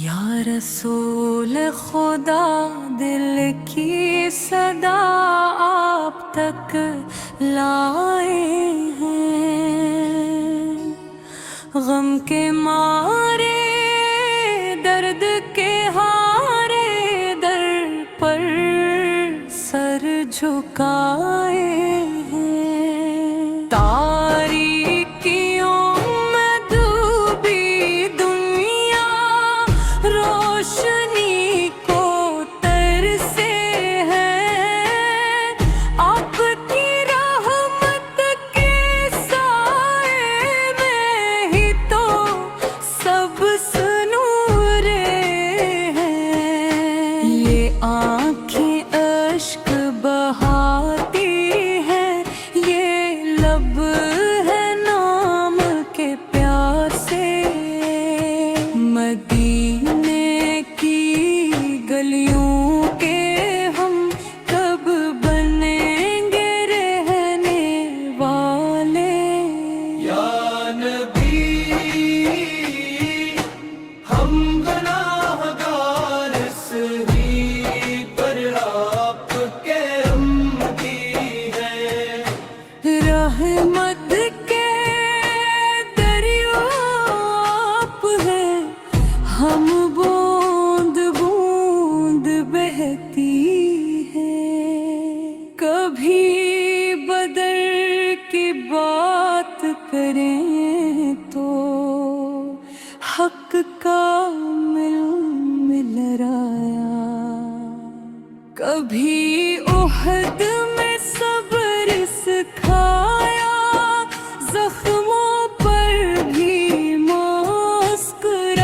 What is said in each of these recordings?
یا رسول خدا دل کی صدا آپ تک لائے ہیں، غم کے مارے درد کے ہارے در پر سر جھکائے ہیں، تاریکیوں میں ڈوبی دنیا روشنی کو ترسے ہے، آپ کی رحمت کے سائے میں ہی تو سب سنورے ہیں، یہ آنکھیں اشک بہاتی ہیں، یہ لب ہے نام کے پیار سے، مدینے کی گلیوں کے ہم کب بنیں گے رہنے والے۔ یا نبی ہم گناہ گار سہی پر آپ کے رحمتی ہے، رحمت کے دریا آپ ہیں، ہم بوند بوند بہتی ہے، کبھی بدر کی بات کریں تو حق کا مل رایا، کبھی احد میں صبر سکھایا، زخموں پر بھی مسکرایا،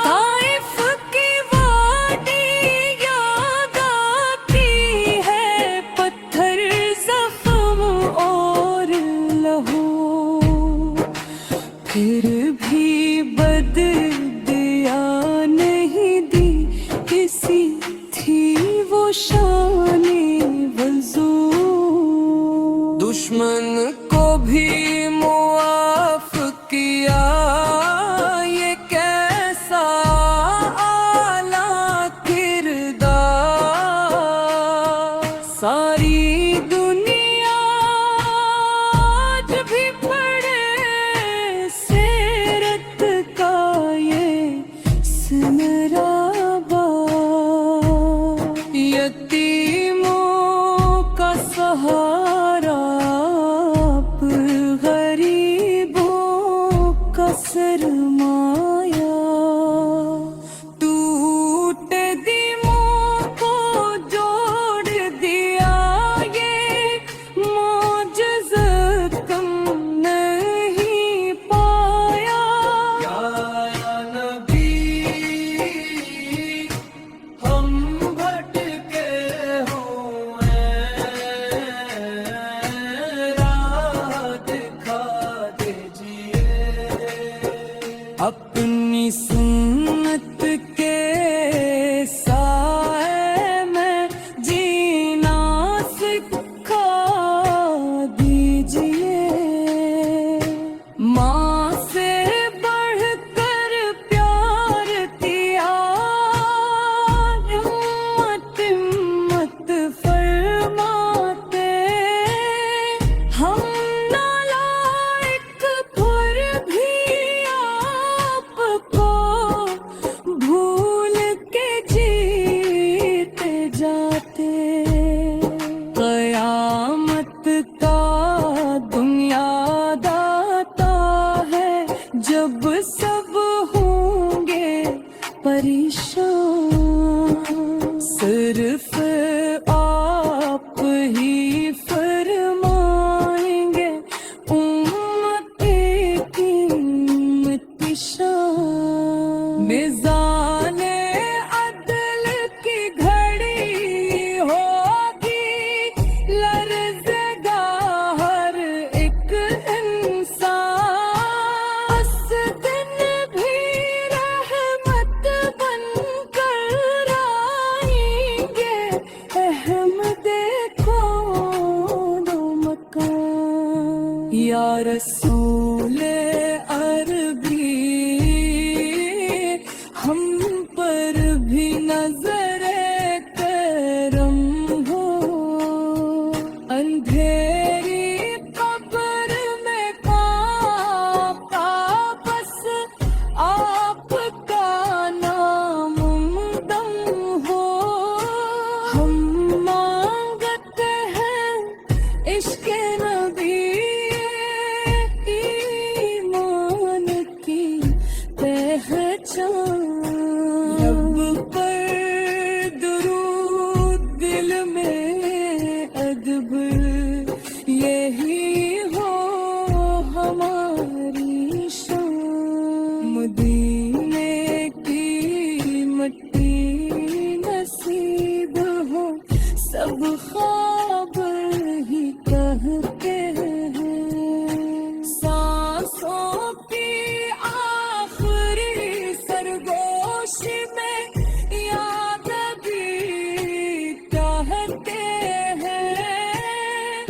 طائف کی وادی یاد آتی ہے، پتھر زخم اور لہو، پھر بھی بدیا نہیں دی کسی تھی وہ شان وضو، دشمن کو بھی معاف کیا، یہ کیسا اعلیٰ کردار، ساری دنیا آج بھی پڑھے سیرت کا یہ سنرا باب، یتیموں کا سہارا آپ، غریبوں کا سرمایہ، ٹوٹے دلوں کو جوڑ دیا، یہ معجزہ کم نہیں پایا۔ یا نبی ہم بھٹکے ہوئے راہ دکھا دیجیے، اپنی سنت کے سائے میں جینا سکھا دیجیے، ماں سے بڑھ کر پیار کیا، ہمت ہمت فرماتے، ہم نالائق پر بھی آپ کو بھول کے جیتے جاتے، قیامت کا دنیا داتا ہے، جب سب ہوں گے پریشان، صرف آپ ہی فرمائیں گے امت کی شان، میزان عدل کی گھڑی ہوگی، لرزے گا ہر ایک انسان، اس دن بھی رحمت بن مدینے کی مٹی نصیب ہو سب خواب ہی کہتے ہیں سانسوں کی آخری سرگوش میں یاد بھی چاہتے ہیں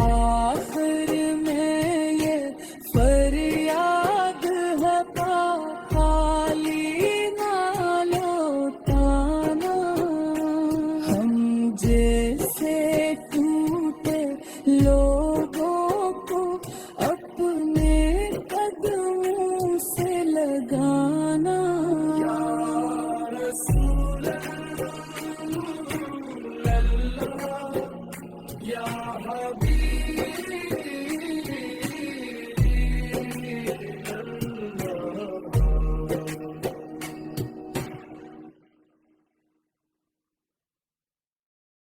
آخر میں یہ فریاد ہے خالی نہ لوٹانا ہم جیسے ٹوٹے لوگوں کو اپنے قدموں سے لگانا یا رسول اللہ یا حبیب